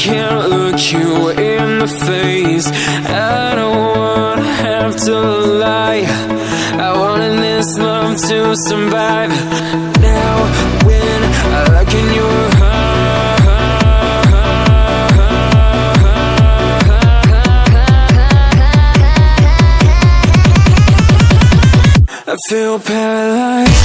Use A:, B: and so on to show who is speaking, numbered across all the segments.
A: can't look you in the face. I don't wanna have to lie. I wanted this love to survive. Now when I look in your I feel paralyzed.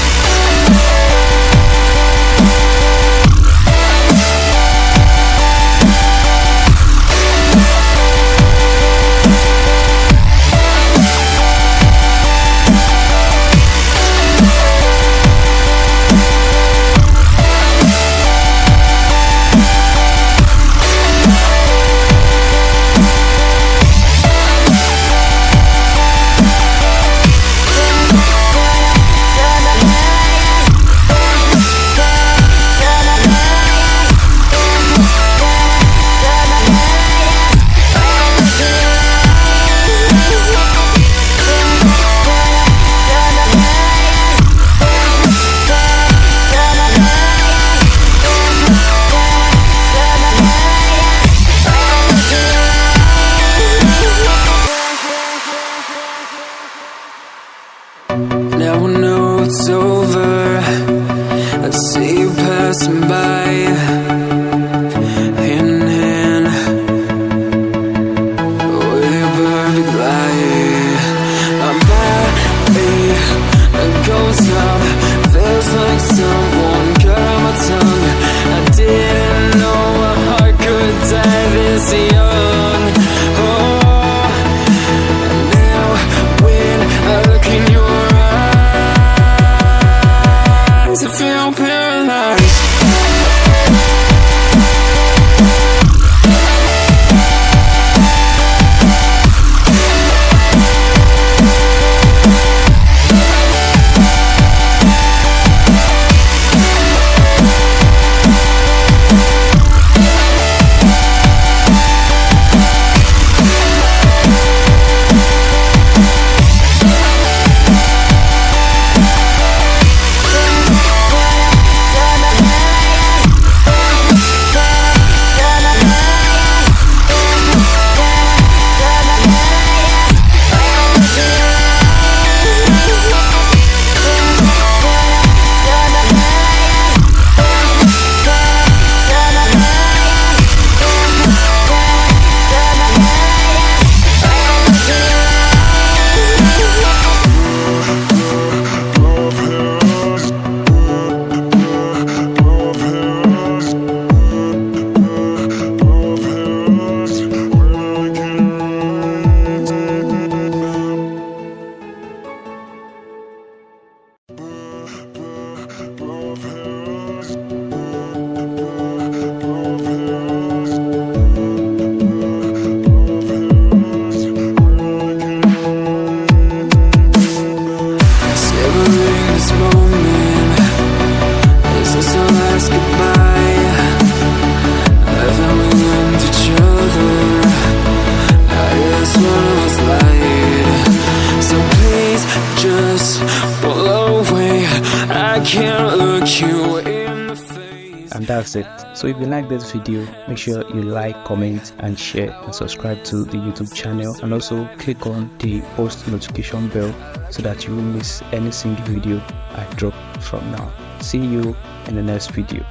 A: Now I know it's over. I see you passing by, hand in hand, with your perfect light. My body goes up, feels like someone cut out my tongue. I didn't know my heart could die this young. Oh, now when I look in your I feel paralyzed. Can't look you in the face.
B: And that's it. So if you like this video, make sure you like, comment and share, and subscribe to the YouTube channel, and also click on the post notification bell so that you won't miss any single video I drop from now. See you in the next video.